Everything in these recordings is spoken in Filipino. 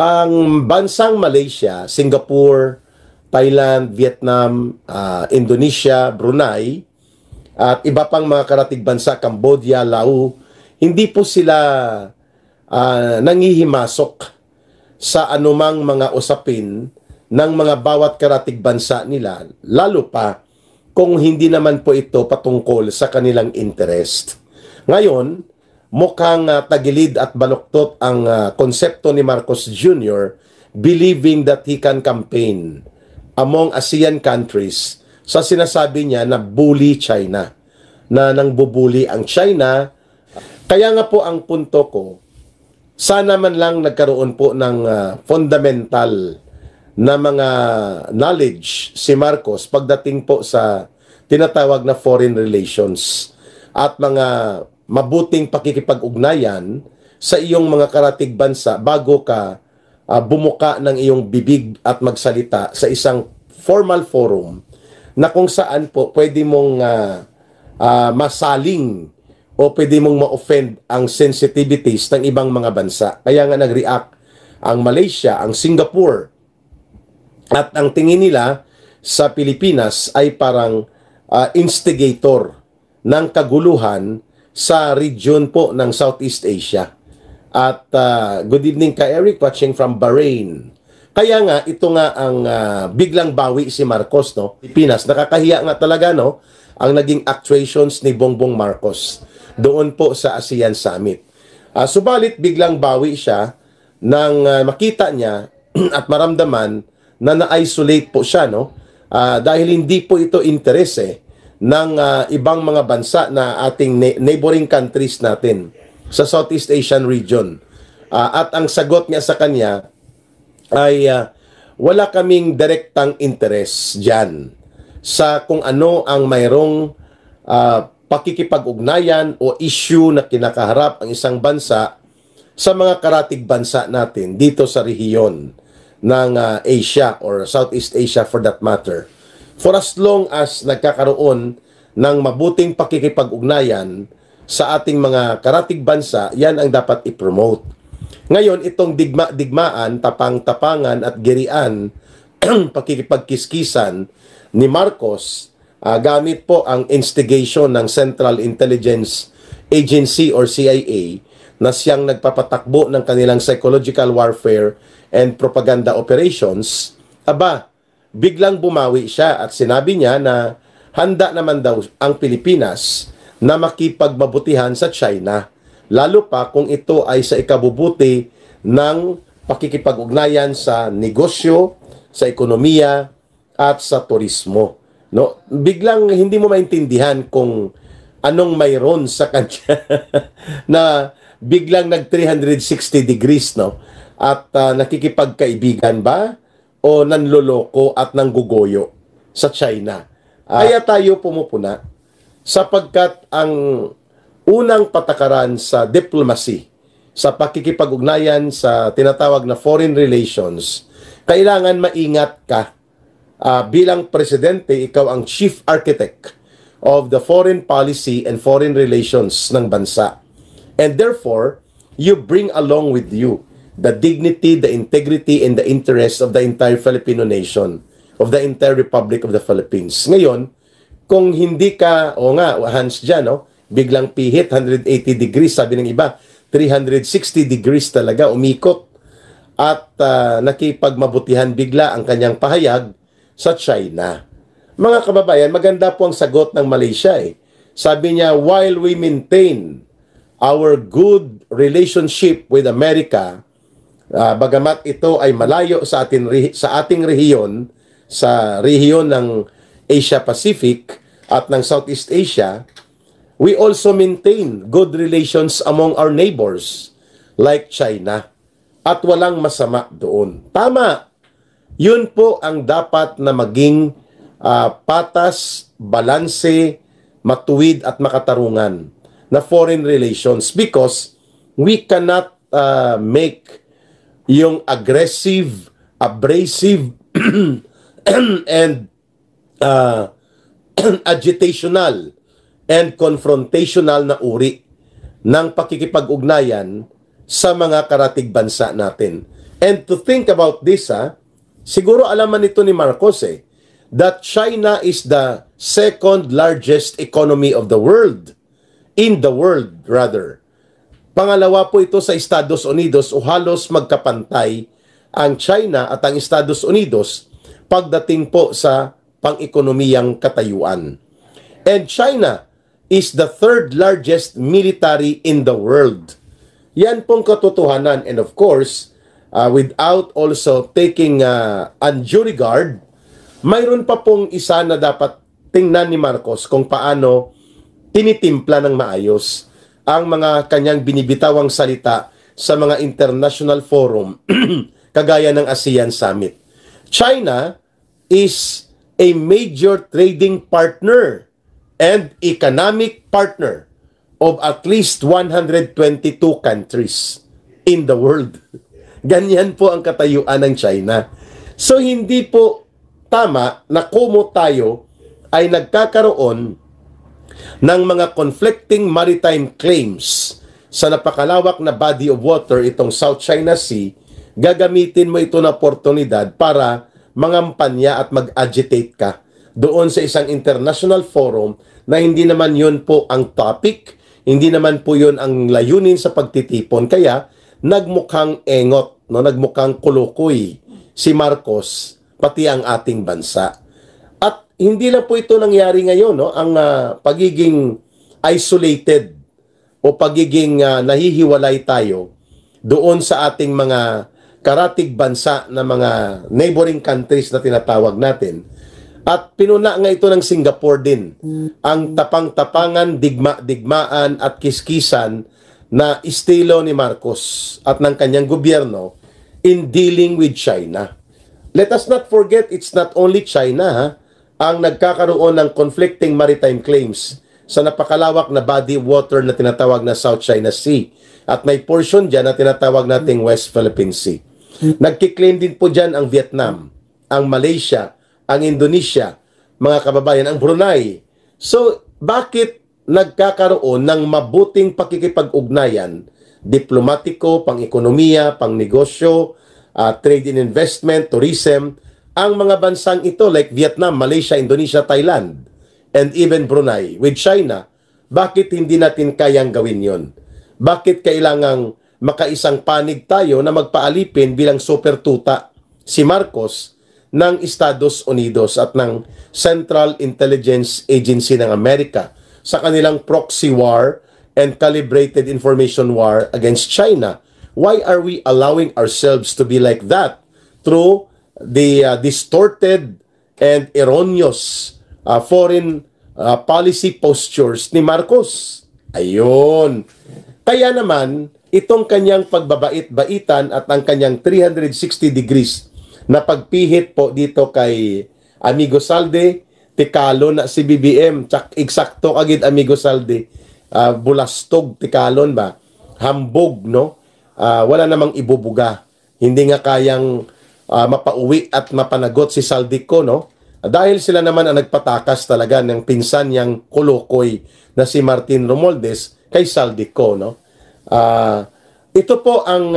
Ang bansang Malaysia, Singapore, Thailand, Vietnam, Indonesia, Brunei, at iba pang mga karatig bansa, Cambodia, Laos, hindi po sila nangihimasok sa anumang mga usapin ng mga bawat karatig bansa nila, lalo pa kung hindi naman po ito patungkol sa kanilang interest. Ngayon, mukhang tagilid at baluktot ang konsepto ni Marcos Jr. believing that he can campaign among ASEAN countries sa sinasabi niya na bully China, na nangbubuli ang China. Kaya nga po ang punto ko, sana man lang nagkaroon po ng fundamental na mga knowledge si Marcos pagdating po sa tinatawag na foreign relations at mga mabuting pakikipag-ugnayan sa iyong mga karatig bansa bago ka bumuka ng iyong bibig at magsalita sa isang formal forum na kung saan po pwede mong masaling o pwede mong ma-offend ang sensitivities ng ibang mga bansa. Kaya nga nag-react ang Malaysia, ang Singapore, at ang tingin nila sa Pilipinas ay parang instigator ng kaguluhan sa region po ng Southeast Asia. At good evening ka Eric, watching from Bahrain. Kaya nga, ito nga ang biglang bawi si Marcos, no? Pilipinas, nakakahiya nga talaga, no? Ang naging actuations ni Bongbong Marcos doon po sa ASEAN Summit. Subalit, biglang bawi siya nang makita niya at maramdaman na na-isolate po siya, no? Dahil hindi po ito interes ng ibang mga bansa na ating neighboring countries natin sa Southeast Asian region. At ang sagot niya sa kanya ay wala kaming direktang interes dyan sa kung ano ang mayroong pakikipag-ugnayan o issue na kinakaharap ang isang bansa sa mga karatig bansa natin dito sa rehiyon ng Asia or Southeast Asia for that matter. For as long as nagkakaroon ng mabuting pakikipag-ugnayan sa ating mga karatig bansa, yan ang dapat i-promote. Ngayon, itong digmaan, tapang-tapangan at girian, pakikipagkiskisan ni Marcos, gamit po ang instigation ng Central Intelligence Agency or CIA na siyang nagpapatakbo ng kanilang psychological warfare and propaganda operations, biglang bumawi siya at sinabi niya na handa naman daw ang Pilipinas na makipagmabutihan sa China, lalo pa kung ito ay sa ikabubuti ng pakikipag-ugnayan sa negosyo, sa ekonomiya, at sa turismo. No? Biglang hindi mo maintindihan kung anong mayroon sa kanya na biglang nag 360 degrees, no? At nakikipagkaibigan ba o nanloloko at nanggugoyo sa China. Kaya tayo pumupuna sapagkat ang unang patakaran sa diplomacy, sa pakikipag-ugnayan sa tinatawag na foreign relations, kailangan maingat ka. Bilang presidente, ikaw ang chief architect of the foreign policy and foreign relations ng bansa. And therefore, you bring along with you the dignity, the integrity, and the interest of the entire Filipino nation, of the entire Republic of the Philippines. Ngayon, kung hindi ka, Hans dyan, no? Biglang pihit, 180 degrees, sabi ng iba, 360 degrees talaga, umikot, at nakipagmabutihan bigla ang kanyang pahayag sa China. Mga kababayan, maganda po ang sagot ng Malaysia. Sabi niya, while we maintain our good relationship with America, bagamat ito ay malayo sa ating rehiyon, sa rehiyon ng Asia Pacific at ng Southeast Asia, we also maintain good relations among our neighbors like China. At walang masama doon. Tama. Yun po ang dapat na maging patas, balanse, matuwid at makatarungan na foreign relations, because we cannot make yung aggressive, abrasive, and agitational and confrontational na uri ng pakikipag-ugnayan sa mga karatig bansa natin. And to think about this, siguro alaman nito ni Marcos that China is the second largest economy of the world. In the world, rather. Pangalawa po ito sa Estados Unidos o halos magkapantay ang China at ang Estados Unidos pagdating po sa pang-ekonomiyang katayuan. And China is the third largest military in the world. Yan pong katotohanan. And of course, without also taking undue regard, mayroon pa pong isa na dapat tingnan ni Marcos kung paano tinitimpla ng maayos ang mga kanyang binibitawang salita sa mga international forum kagaya ng ASEAN Summit. China is a major trading partner and economic partner of at least 122 countries in the world. Ganyan po ang katayuan ng China. So hindi po tama na kumo tayo ay nagkakaroon ng mga conflicting maritime claims sa napakalawak na body of water, itong South China Sea. Gagamitin mo ito na oportunidad para mangampanya at mag-agitate ka doon sa isang international forum na hindi naman yun po ang topic, hindi naman po yun ang layunin sa pagtitipon. Kaya nagmukhang engot, no? Nagmukhang kulukoy si Marcos, pati ang ating bansa. At hindi lang po ito nangyari ngayon, no? Ang pagiging isolated o pagiging nahihiwalay tayo doon sa ating mga karatig bansa na mga neighboring countries na tinatawag natin. At pinuna nga ito ng Singapore din. Ang tapang-tapangan, digmaan at kiskisan na estilo ni Marcos at ng kanyang gobyerno in dealing with China. Let us not forget, it's not only China ang nagkakaroon ng conflicting maritime claims sa napakalawak na body of water na tinatawag na South China Sea. At may portion dyan na tinatawag nating West Philippine Sea. Nagkiklaim din po dyan ang Vietnam, ang Malaysia, ang Indonesia, mga kababayan, ang Brunei. So, bakit nagkakaroon ng mabuting pakikipag-ugnayan, diplomatiko, pang-ekonomiya, pang-negosyo, trade and investment, tourism, ang mga bansang ito like Vietnam, Malaysia, Indonesia, Thailand, and even Brunei with China? Bakit hindi natin kayang gawin yon? Bakit kailangang makaisang panig tayo na magpaalipin bilang super tuta si Marcos ng Estados Unidos at ng Central Intelligence Agency ng Amerika sa kanilang proxy war and calibrated information war against China? Why are we allowing ourselves to be like that through the distorted and erroneous foreign policy postures ni Marcos? Ayun. Kaya naman, itong kanyang pagbabait-baitan at ang kanyang 360 degrees na pagpihit po dito kay Amigo Saldi, tikalon na si BBM, tsak eksakto agad Amigo Saldi, bulastog, tikalon ba? Hambog, no? Wala namang ibubuga. Hindi nga kayang mapauwi at mapanagot si Saldico, no? Dahil sila naman ang nagpatakas talaga ng pinsan niyang kulukoy na si Martin Romualdez kay Saldico, no? Ito po ang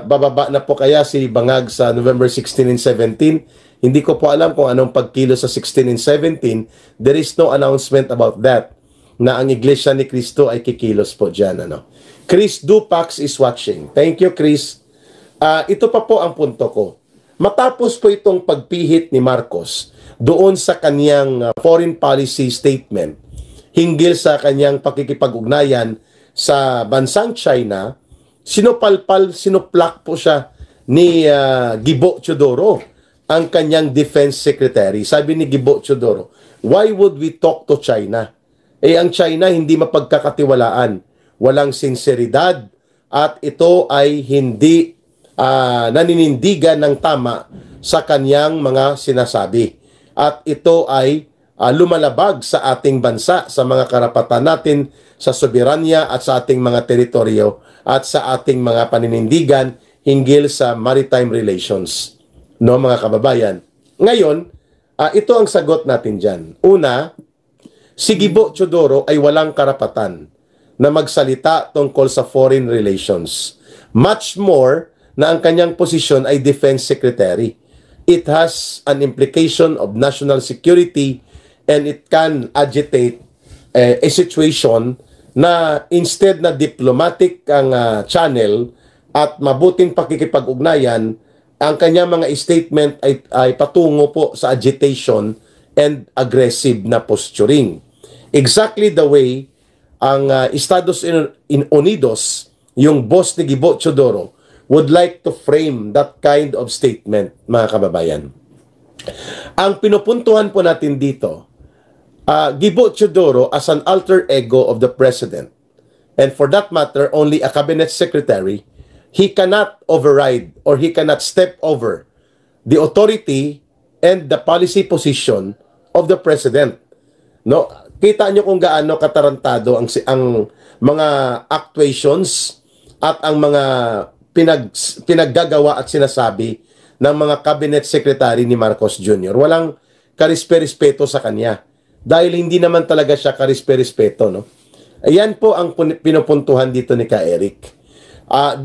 bababa na po kaya si Bangag sa November 16 and 17. Hindi ko po alam kung anong pagkilo sa 16 and 17. There is no announcement about that, na ang Iglesia ni Cristo ay kikilos po dyan, ano? Chris Dupax is watching. Thank you, Chris. Ito pa po ang punto ko. Matapos po itong pagpihit ni Marcos doon sa kanyang foreign policy statement hinggil sa kanyang pakikipag-ugnayan sa bansang China, sinuplak po siya ni Gibo Teodoro, ang kanyang defense secretary. Sabi ni Gibo Teodoro, why would we talk to China? Ang China hindi mapagkakatiwalaan, walang sinseridad, at ito ay hindi naninindigan ng tama sa kanyang mga sinasabi. At ito ay lumalabag sa ating bansa, sa mga karapatan natin, sa soberanya at sa ating mga teritoryo at sa ating mga paninindigan hinggil sa maritime relations. No, mga kababayan. Ngayon, ito ang sagot natin dyan. Una, si Gibo Teodoro ay walang karapatan na magsalita tungkol sa foreign relations. Much more na ang kanyang posisyon ay Defense Secretary. It has an implication of national security and it can agitate a situation na instead na diplomatic ang channel at mabuting pakikipag-ugnayan, ang kanyang mga statement ay patungo po sa agitation and aggressive na posturing. Exactly the way ang Estados Unidos, yung boss ni Gibo Teodoro, would like to frame that kind of statement, mga kababayan. Ang pinupuntuhan po natin dito, Gibo Teodoro as an alter ego of the president, and for that matter, only a cabinet secretary, he cannot override or he cannot step over the authority and the policy position of the president. No, kita nyo kung gaano katarantado ang mga actuations at ang mga pinaggagawa at sinasabi ng mga cabinet secretary ni Marcos Jr. Walang karispe-respeto sa kanya dahil hindi naman talaga siya karispe-respeto, no? Ayan po ang pinupuntuhan dito ni Ka Eric.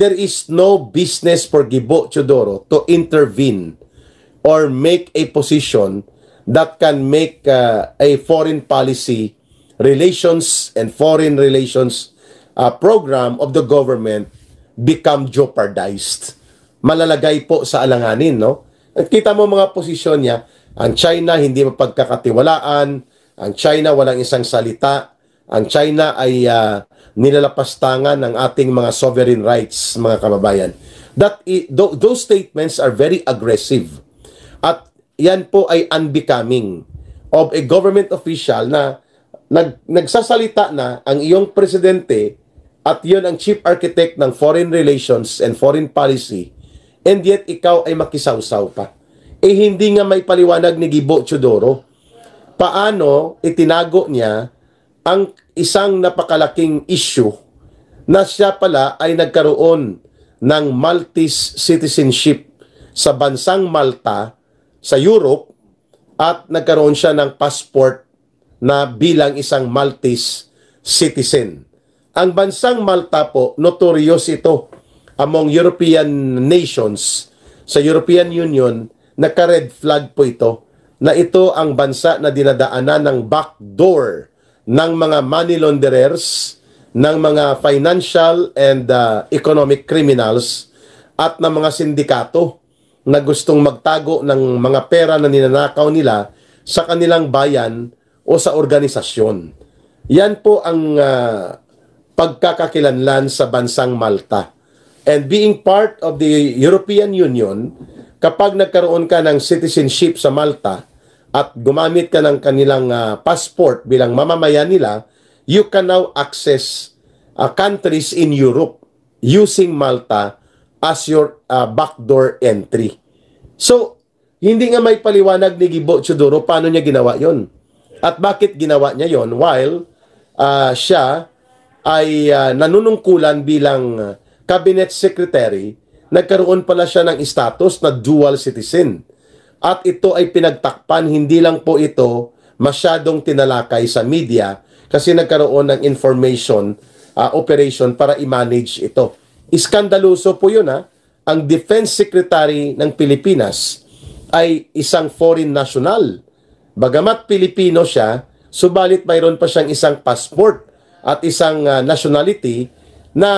There is no business for Gibo Teodoro to intervene or make a position that can make a foreign policy relations and foreign relations program of the government become jeopardized. Malalagay po sa alanganin, no? At kita mo mga posisyon niya, ang China hindi mapagkakatiwalaan, ang China walang isang salita, ang China ay nilalapastangan ng ating mga sovereign rights, mga kababayan. Those statements are very aggressive. At yan po ay unbecoming of a government official na nagsasalita na ang iyong presidente at yun ang chief architect ng foreign relations and foreign policy, and yet ikaw ay makisawsaw pa. Eh hindi nga may paliwanag ni Gibo Teodoro paano itinago niya ang isang napakalaking issue na siya pala ay nagkaroon ng Maltese citizenship sa bansang Malta sa Europe at nagkaroon siya ng passport na bilang isang Maltese citizen. Ang bansang Malta po, notorious ito among European nations. Sa European Union, naka-red flag po ito na ito ang bansa na dinadaanan ng backdoor ng mga money launderers, ng mga financial and economic criminals at ng mga sindikato na gustong magtago ng mga pera na ninanakaw nila sa kanilang bayan o sa organisasyon. Yan po ang pagkakakilanlan sa bansang Malta. And being part of the European Union, kapag nagkaroon ka ng citizenship sa Malta at gumamit ka ng kanilang passport bilang mamamayan nila, you can now access countries in Europe using Malta as your backdoor entry. So, hindi nga may paliwanag ni Gibo Teodoro paano niya ginawa yon. At bakit ginawa niya yon while siya ay nanunungkulan bilang cabinet secretary, nagkaroon pala siya ng status na dual citizen. At ito ay pinagtakpan, hindi lang po ito masyadong tinalakay sa media kasi nagkaroon ng information operation para i-manage ito. Iskandaluso po yun, ha? Ang Defense Secretary ng Pilipinas ay isang foreign national. Bagamat Pilipino siya, subalit mayroon pa siyang isang passport at isang nationality na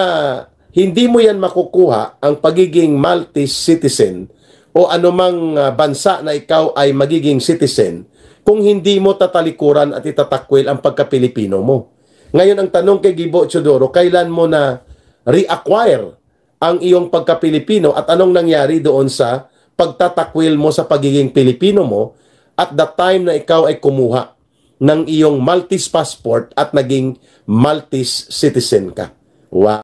hindi mo yan makukuha ang pagiging Maltese citizen o anumang bansa na ikaw ay magiging citizen kung hindi mo tatalikuran at itatakwil ang pagka-Pilipino mo. Ngayon ang tanong kay Gibo Teodoro, kailan mo na reacquire ang iyong pagka-Pilipino at anong nangyari doon sa pagtatakwil mo sa pagiging Pilipino mo at the time na ikaw ay kumuha ng iyong Maltese passport at naging Maltese citizen ka? Wow!